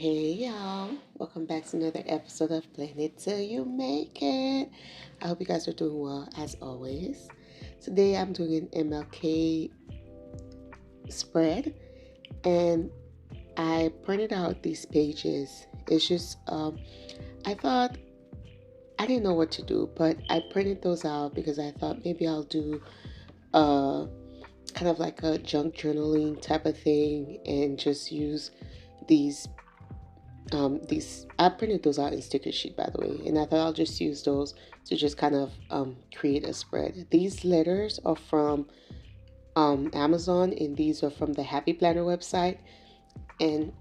Hey y'all, welcome back to another episode of Plan It Till You Make It. I hope you guys are doing well as always. Today I'm doing an MLK spread and I printed out these pages. It's just, I thought I didn't know what to do, but I printed those out because I thought maybe I'll do uh, kind of like a junk journaling type of thing and just use these these I printed those out in sticker sheet, by the way, and I thought I'll just use those to just kind of create a spread. These letters are from Amazon, and these are from the Happy Planner website, and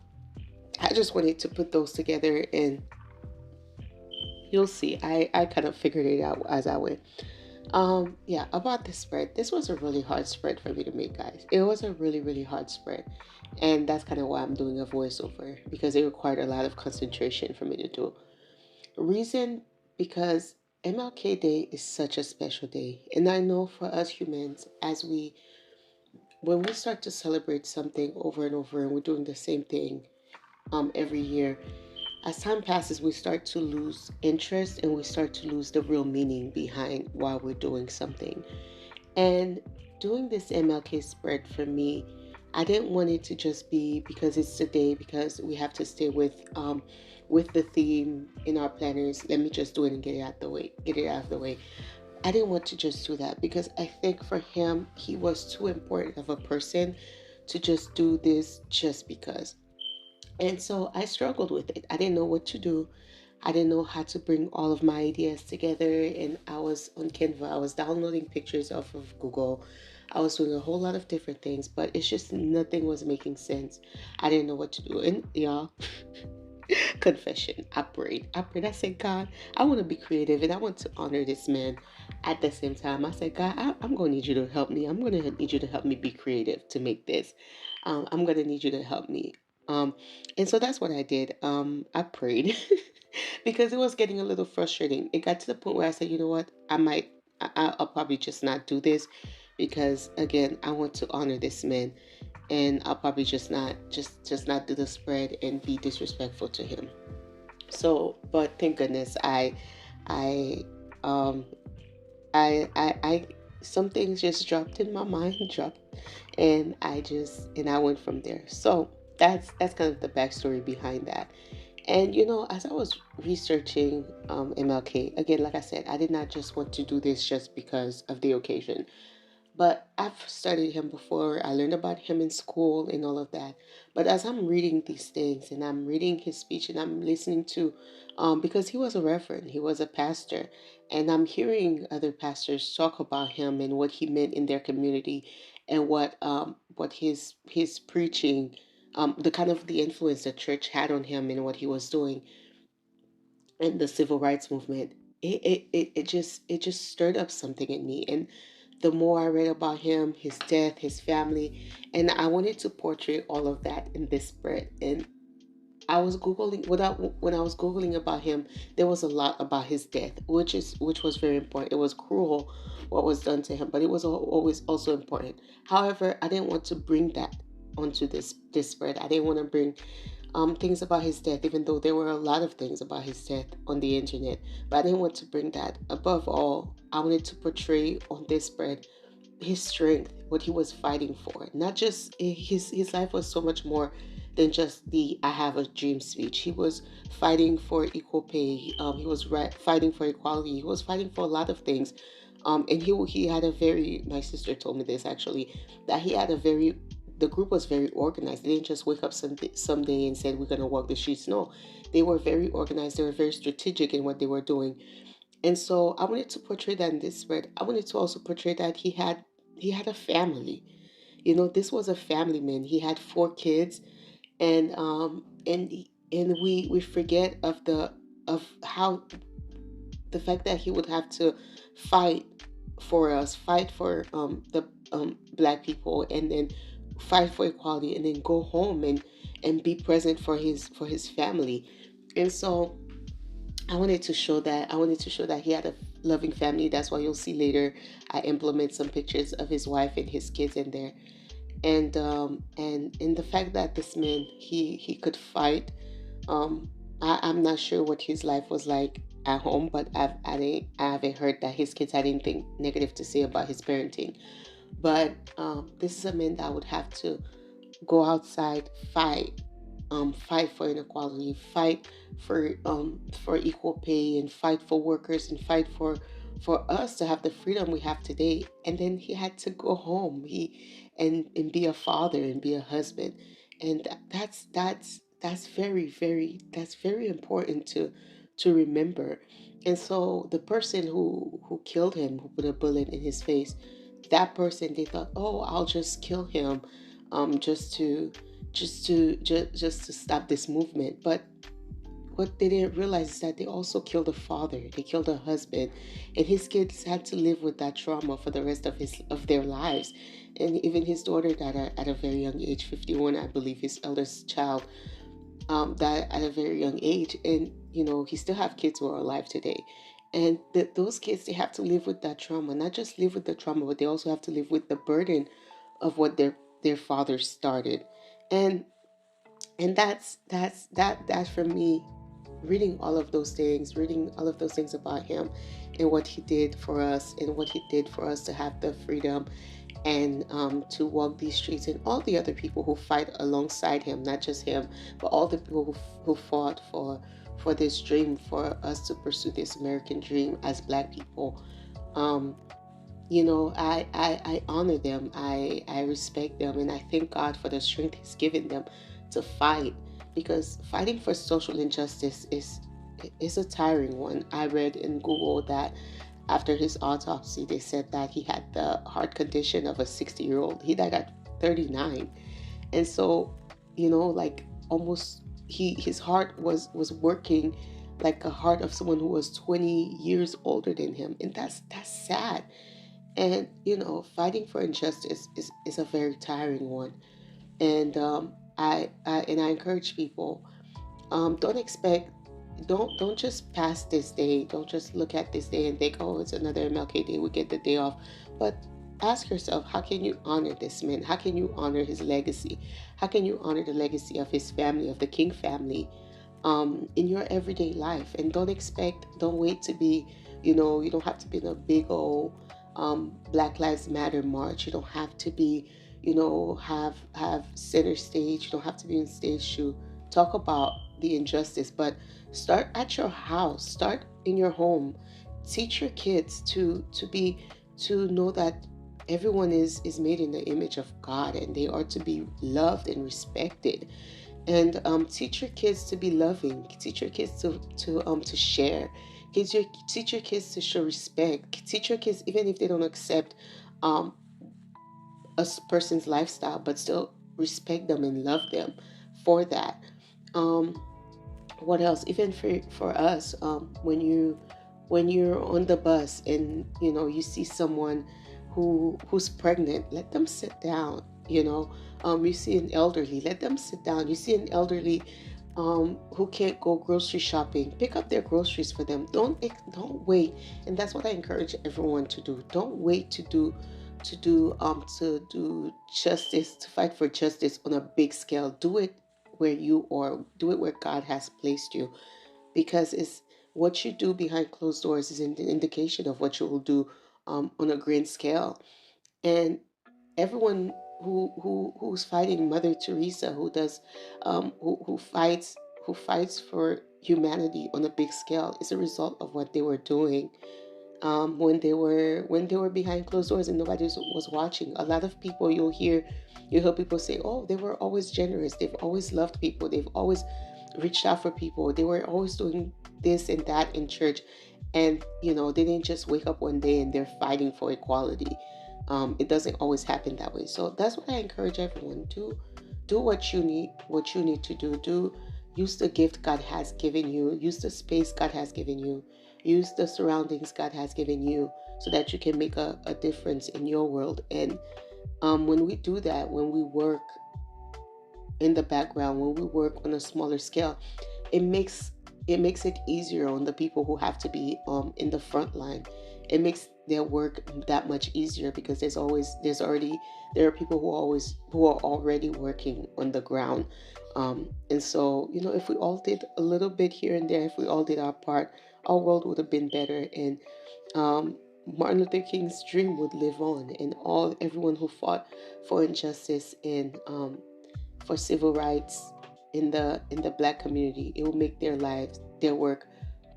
I just wanted to put those together, and you'll see I kind of figured it out as I went. Yeah, about this spread. This was a really hard spread for me to make, guys. It was a really hard spread. And that's kind of why I'm doing a voiceover because it required a lot of concentration for me to do. Reason because MLK Day is such a special day. And I know for us humans, when we start to celebrate something over and over and we're doing the same thing every year, as time passes, we start to lose interest and we start to lose the real meaning behind why we're doing something. And doing this MLK spread for me, I didn't want it to just be because it's today because we have to stay with the theme in our planners. Let me just do it and get it out the way. Get it out of the way. I didn't want to just do that because I think for him, he was too important of a person to just do this just because. And so I struggled with it. I didn't know what to do. I didn't know how to bring all of my ideas together. And I was on Canva. I was downloading pictures off of Google. I was doing a whole lot of different things, but it's just nothing was making sense. I didn't know what to do. And y'all, confession, I prayed. I said, God, I want to be creative and I want to honor this man. At the same time, I said, God, I'm going to need you to help me. I'm going to need you to help me be creative to make this. I'm going to need you to help me. Um, and so that's what I did. I prayed because it was getting a little frustrating. It got to the point where I said, you know what, I'll probably just not do this because again, I want to honor this man, and I'll probably just not do the spread and be disrespectful to him. So, but thank goodness, I, um, I, some things just dropped in my mind, dropped, and I went from there. So that's kind of the backstory behind that. And as I was researching MLK, again, like I said, I did not just want to do this just because of the occasion. But I've studied him before. I learned about him in school and all of that. But as I'm reading these things and I'm reading his speech and I'm listening to, because he was a reverend, he was a pastor, and I'm hearing other pastors talk about him and what he meant in their community, and what his preaching, the kind of the influence the church had on him and what he was doing in the civil rights movement. It just stirred up something in me, and the more I read about him, his death, his family, and I wanted to portray all of that in this spread. And I was googling when I was googling about him, there was a lot about his death, which was very important. It was cruel what was done to him, but it was always also important. However, I didn't want to bring that onto this spread. I didn't want to bring things about his death, even though there were a lot of things about his death on the internet. But I didn't want to bring that. Above all, I wanted to portray on this spread his strength, what he was fighting for. Not just his life was so much more than just the "I have a dream" speech. He was fighting for equal pay. He was fighting for equality. He was fighting for a lot of things. And he had a very. My sister told me this actually, that he had a very. The group was very organized. They didn't just wake up someday and said we're gonna walk the streets. No, they were very organized. They were very strategic in what they were doing. And so I wanted to portray that in this spread. I wanted to also portray that he had a family. This was a family man. He had 4 kids, and we forget of how the fact that he would have to fight for us, fight for the black people, and then fight for equality, and then go home and be present for his family. And so I wanted to show that he had a loving family. That's why you'll see later I implement some pictures of his wife and his kids in there. And in the fact that this man he could fight Um, I'm not sure what his life was like at home, but I haven't heard that his kids had anything negative to say about his parenting. But this is a man that would have to go outside, fight for inequality, fight for equal pay, and fight for workers, and fight for us to have the freedom we have today. And then he had to go home, and be a father and be a husband, and that's that's very important to remember. And so the person who killed him, who put a bullet in his face, that person, they thought, oh, I'll just kill him, just to just to stop this movement. But what they didn't realize is that they also killed a father, they killed a husband, and his kids had to live with that trauma for the rest of their lives. And even his daughter died at a very young age, 51, I believe. His eldest child died at a very young age, and he still have kids who are alive today. And those kids, they have to live with that trauma, not just live with the trauma, but they also have to live with the burden of what their father started. And and that for me, reading all of those things about him, and what he did for us, and what he did for us to have the freedom, and to walk these streets, and all the other people who fight alongside him, not just him, but all the people who fought for this dream, for us to pursue this American dream as Black people. um, I honor them. I respect them, and I thank God for the strength He's given them to fight, because fighting for social injustice is a tiring one. I read in Google that after his autopsy, they said that he had the heart condition of a 60-year-old. He died at 39. And so, like, almost, his heart was working like a heart of someone who was 20 years older than him. And that's sad. And fighting for injustice is a very tiring one. And I encourage people, don't expect, don't just pass this day, don't just look at this day and think, oh, it's another MLK day, we get the day off. But ask yourself, how can you honor this man? How can you honor his legacy? How can you honor the legacy of his family, of the King family, in your everyday life? And don't wait to be, you don't have to be in a big old Black Lives Matter march. You don't have to be, have center stage. You don't have to be in stage shoe. Talk about the injustice, but start at your house. Start in your home. Teach your kids to know that everyone is made in the image of God, and they are to be loved and respected. And teach your kids to be loving. Teach your kids to share. Teach your kids to show respect. Teach your kids, even if they don't accept um, person's lifestyle, but still respect them and love them for that. Um, what else? Even for us, when you're on the bus, and you see someone who's pregnant, let them sit down. You see an elderly, let them sit down. You see an elderly who can't go grocery shopping, pick up their groceries for them. Don't wait. And that's what I encourage everyone to do. Don't wait to do justice, to fight for justice on a big scale. Do it where you are. Do it where God has placed you, because it's what you do behind closed doors is an indication of what you will do on a grand scale. And everyone who's fighting Mother Teresa, who fights for humanity on a big scale, is a result of what they were doing when they were behind closed doors and nobody was watching. A lot of people, you hear people say, oh, they were always generous, they've always loved people, they've always reached out for people, they were always doing this and that in church. And they didn't just wake up one day and they're fighting for equality. It doesn't always happen that way. So that's what I encourage everyone to do. What you need to do. Use the gift God has given you. Use the space God has given you. Use the surroundings God has given you, so that you can make a difference in your world. And when we do that, when we work in the background, when we work on a smaller scale, it makes it easier on the people who have to be in the front line. It makes their work that much easier, because there are people who are already working on the ground. And so, if we all did a little bit here and there, if we all did our part, our world would have been better. And um, Martin Luther King's dream would live on, and everyone who fought for injustice and for civil rights in the Black community, it will make their lives, their work,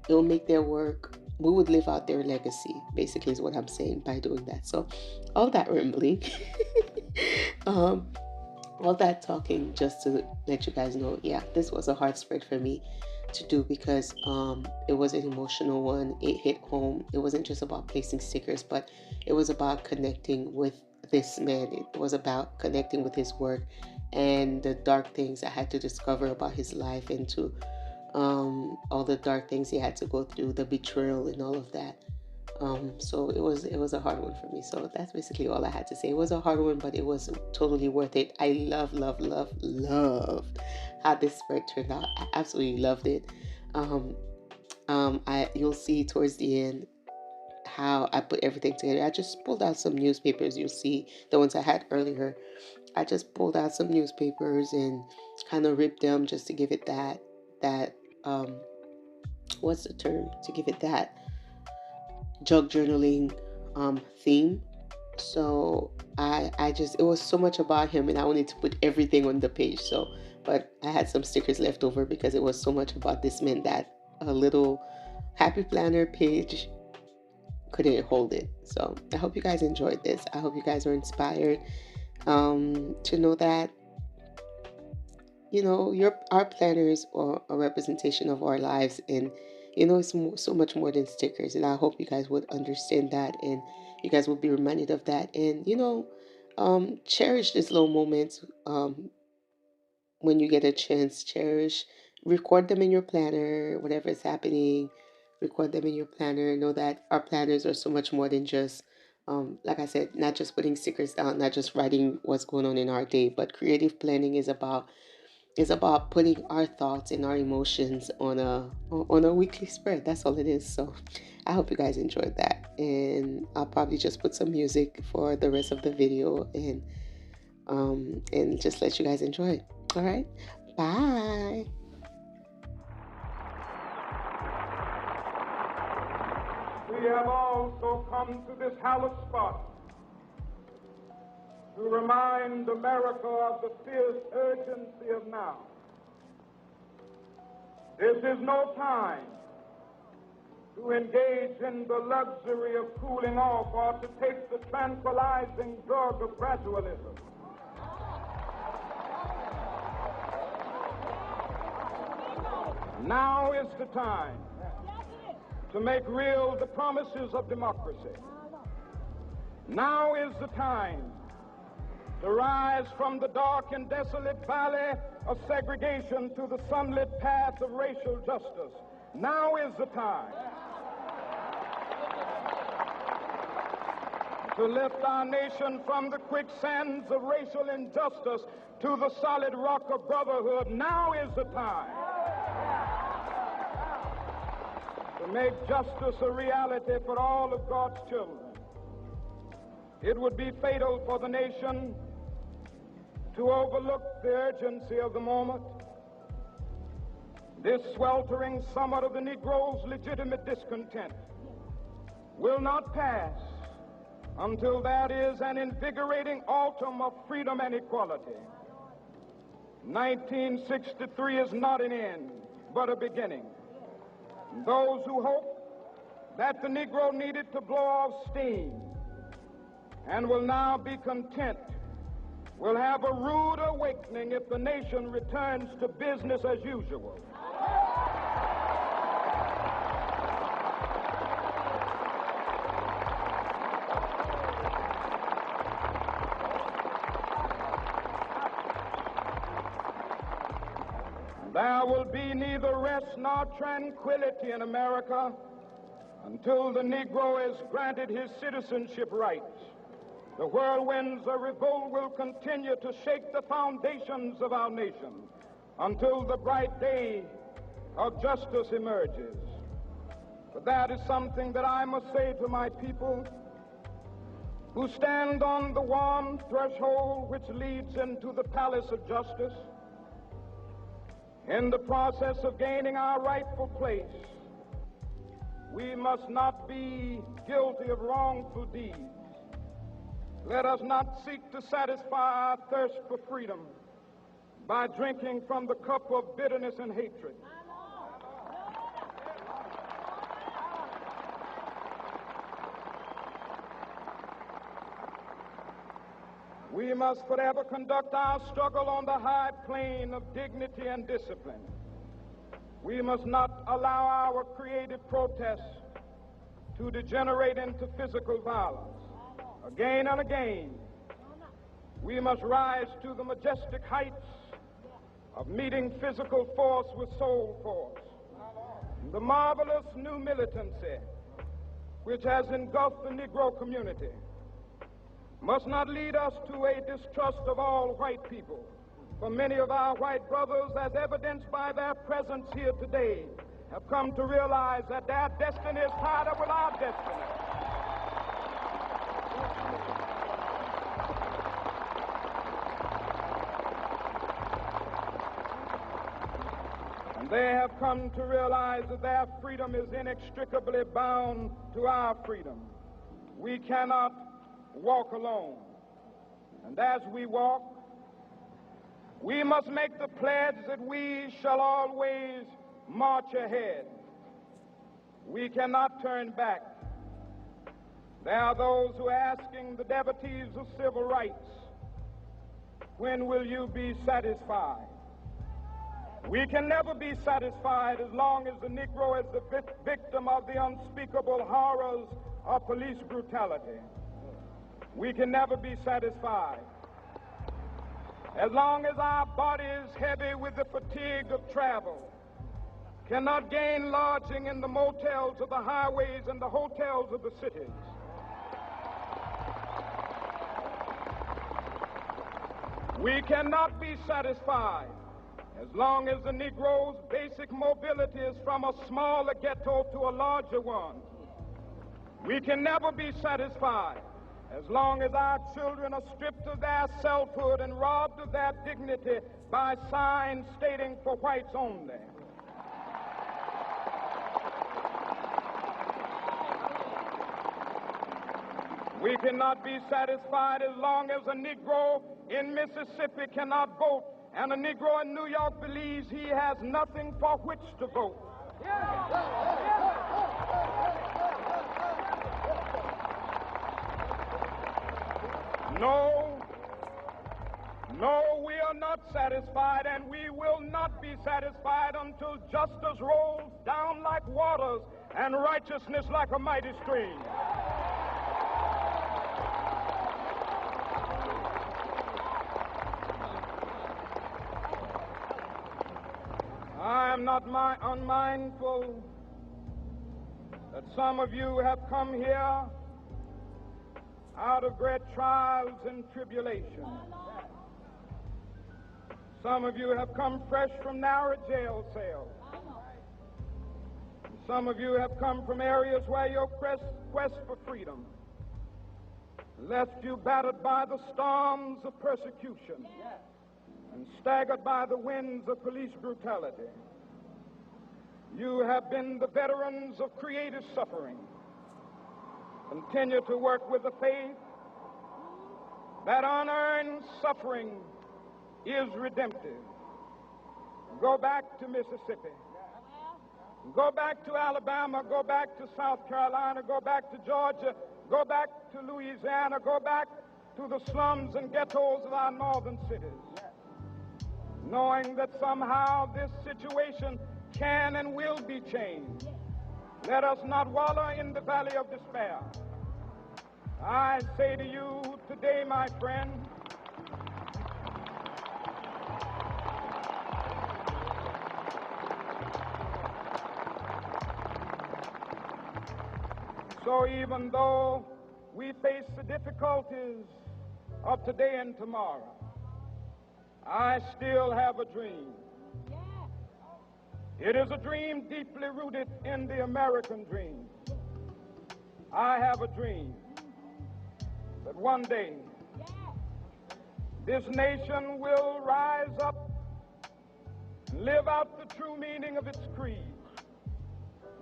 it will make their work. We would live out their legacy. Basically, is what I'm saying by doing that. So, all that rambling, um, all that talking, just to let you guys know, yeah, this was a hard spread for me to do, because it was an emotional one. It hit home. It wasn't just about placing stickers, but it was about connecting with this man. It was about connecting with his work and the dark things I had to discover about his life, and to all the dark things he had to go through, the betrayal and all of that. So it was a hard one for me. So that's basically all I had to say. It was a hard one, but it was totally worth it. I loved how this spread turned out. I absolutely loved it. Um, you'll see towards the end how I put everything together. I just pulled out some newspapers. You'll see the ones I had earlier. I just pulled out some newspapers and kind of ripped them just to give it that what's the term, to give it that jug journaling theme. So I just, it was so much about him, and I wanted to put everything on the page. So, but I had some stickers left over because it was so much about this man that a little happy planner page couldn't hold it. So I hope you guys enjoyed this. I hope you guys are inspired to know that your our planners are a representation of our lives, and it's so much more than stickers. And I hope you guys would understand that, and you guys will be reminded of that, and cherish these little moments. When you get a chance, cherish, record them in your planner, whatever is happening, record them in your planner. Know that our planners are so much more than just, like I said, not just putting stickers down, not just writing what's going on in our day, but creative planning is about putting our thoughts and our emotions on a weekly spread. That's all it is. So I hope you guys enjoyed that, and I'll probably just put some music for the rest of the video, and just let you guys enjoy it. All right, bye. We have also come to this hallowed spot to remind America of the fierce urgency of now. This is no time to engage in the luxury of cooling off or to take the tranquilizing drug of gradualism. Now is the time to make real the promises of democracy. Now is the time to rise from the dark and desolate valley of segregation to the sunlit path of racial justice. Now is the time to lift our nation from the quicksands of racial injustice to the solid rock of brotherhood. Now is the time to make justice a reality for all of God's children. It would be fatal for the nation to overlook the urgency of the moment. This sweltering summit of the Negro's legitimate discontent will not pass until that is an invigorating autumn of freedom and equality. 1963 is not an end, but a beginning. Those who hope that the Negro needed to blow off steam and will now be content will have a rude awakening if the nation returns to business as usual. There will be neither rest nor tranquility in America until the Negro is granted his citizenship rights. The whirlwinds of revolt will continue to shake the foundations of our nation until the bright day of justice emerges. But that is something that I must say to my people who stand on the warm threshold which leads into the palace of justice, in the process of gaining our rightful place, we must not be guilty of wrongful deeds. Let us not seek to satisfy our thirst for freedom by drinking from the cup of bitterness and hatred. We must forever conduct our struggle on the high plane of dignity and discipline. We must not allow our creative protests to degenerate into physical violence. Again and again, we must rise to the majestic heights of meeting physical force with soul force. The marvelous new militancy which has engulfed the Negro community must not lead us to a distrust of all white people. For many of our white brothers, as evidenced by their presence here today, have come to realize that their destiny is tied up with our destiny. And they have come to realize that their freedom is inextricably bound to our freedom. We cannot walk alone. And as we walk, we must make the pledge that we shall always march ahead. We cannot turn back. There are those who are asking the devotees of civil rights, when will you be satisfied? We can never be satisfied as long as the Negro is the victim of the unspeakable horrors of police brutality. We can never be satisfied as long as our body is heavy with the fatigue of travel, cannot gain lodging in the motels of the highways and the hotels of the cities. We cannot be satisfied as long as the Negro's basic mobility is from a smaller ghetto to a larger one. We can never be satisfied as long as our children are stripped of their selfhood and robbed of their dignity by signs stating for whites only. We cannot be satisfied as long as a Negro in Mississippi cannot vote and a Negro in New York believes he has nothing for which to vote. No, we are not satisfied, and we will not be satisfied until justice rolls down like waters and righteousness like a mighty stream. I am not unmindful that some of you have come here out of great trials and tribulations. Some of you have come fresh from narrow jail cells. Some of you have come from areas where your quest for freedom left you battered by the storms of persecution and staggered by the winds of police brutality. You have been the veterans of creative suffering. Continue to work with the faith that unearned suffering is redemptive. Go back to Mississippi. Go back to Alabama. Go back to South Carolina. Go back to Georgia. Go back to Louisiana. Go back to the slums and ghettos of our northern cities, knowing that somehow this situation can and will be changed. Let us not wallow in the valley of despair. I say to you today, my friend, so even though we face the difficulties of today and tomorrow, I still have a dream. It is a dream deeply rooted in the American dream. I have a dream that one day this nation will rise up and live out the true meaning of its creed.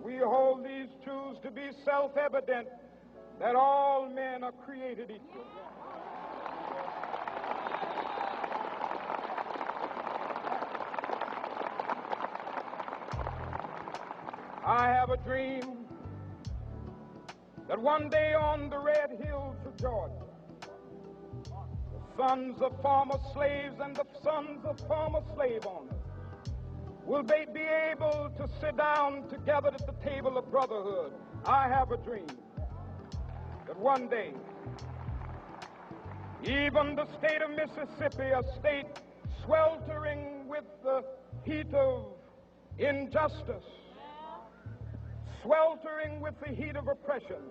We hold these truths to be self-evident, that all men are created equal. I have a dream that one day on the red hills of Georgia, the sons of former slaves and the sons of former slave owners will they be able to sit down together at the table of brotherhood. I have a dream that one day, even the state of Mississippi, a state sweltering with the heat of injustice, sweltering with the heat of oppression,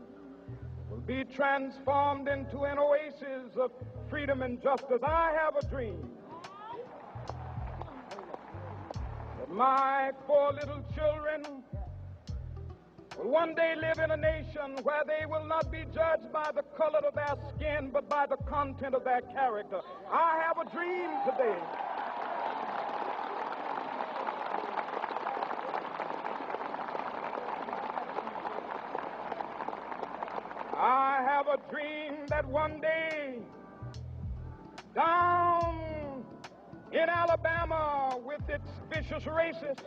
will be transformed into an oasis of freedom and justice. I have a dream that my 4 little children will one day live in a nation where they will not be judged by the color of their skin, but by the content of their character. I have a dream today I have a dream that one day down in Alabama, with its vicious racists,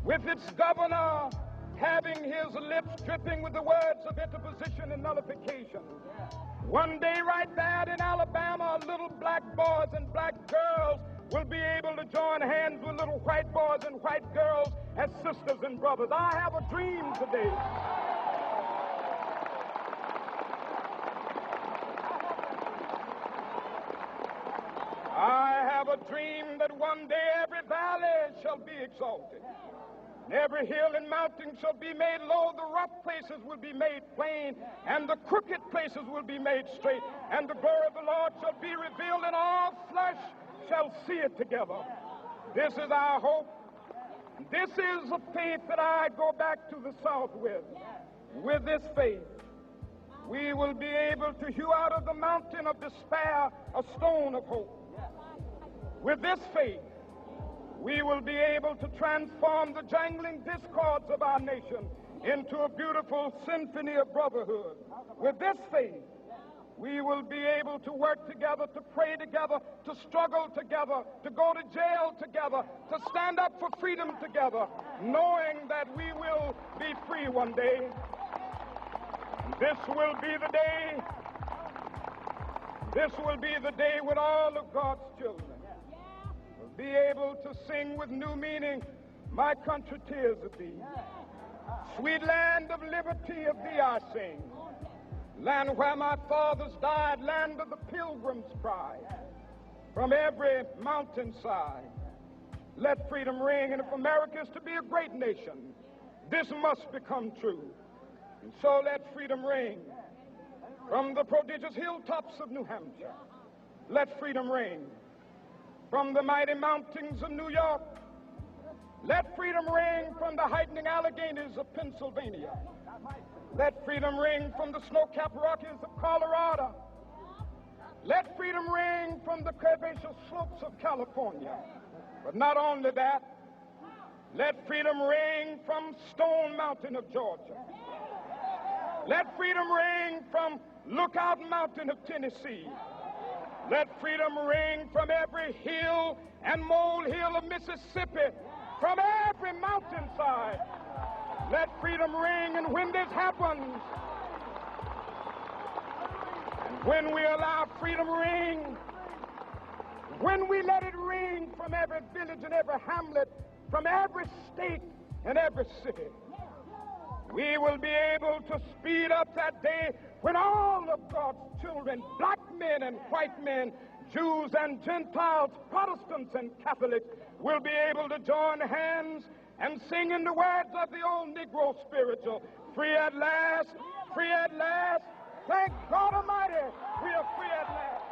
with its governor having his lips dripping with the words of interposition and nullification, one day right there in Alabama, little black boys and black girls will be able to join hands with little white boys and white girls as sisters and brothers. I have a dream today that one day every valley shall be exalted, and every hill and mountain shall be made low. The rough places will be made plain, and the crooked places will be made straight, and the glory of the Lord shall be revealed, and all flesh shall see it together. This is our hope. This is a faith that I go back to the South with. With this faith, we will be able to hew out of the mountain of despair a stone of hope. With this faith, we will be able to transform the jangling discords of our nation into a beautiful symphony of brotherhood. With this faith, we will be able to work together, to pray together, to struggle together, to go to jail together, to stand up for freedom together, knowing that we will be free one day. This will be the day. This will be the day when all of God's children be able to sing with new meaning, my country, tears of thee. Sweet land of liberty, of thee I sing. Land where my fathers died, land of the pilgrim's pride. From every mountainside, let freedom ring. And if America is to be a great nation, this must become true. And so let freedom ring. From the prodigious hilltops of New Hampshire, let freedom ring. From the mighty mountains of New York, let freedom ring. From the heightening Alleghenies of Pennsylvania, let freedom ring. From the snow-capped Rockies of Colorado, let freedom ring. From the curvaceous slopes of California. But not only that, let freedom ring from Stone Mountain of Georgia. Let freedom ring from Lookout Mountain of Tennessee. Let freedom ring from every hill and molehill of Mississippi, from every mountainside. Let freedom ring. And when this happens, and when we allow freedom ring, when we let it ring from every village and every hamlet, from every state and every city, we will be able to speed up that day when all of God's children, black men and white men, Jews and Gentiles, Protestants and Catholics, will be able to join hands and sing in the words of the old Negro spiritual, free at last, thank God Almighty, we are free at last.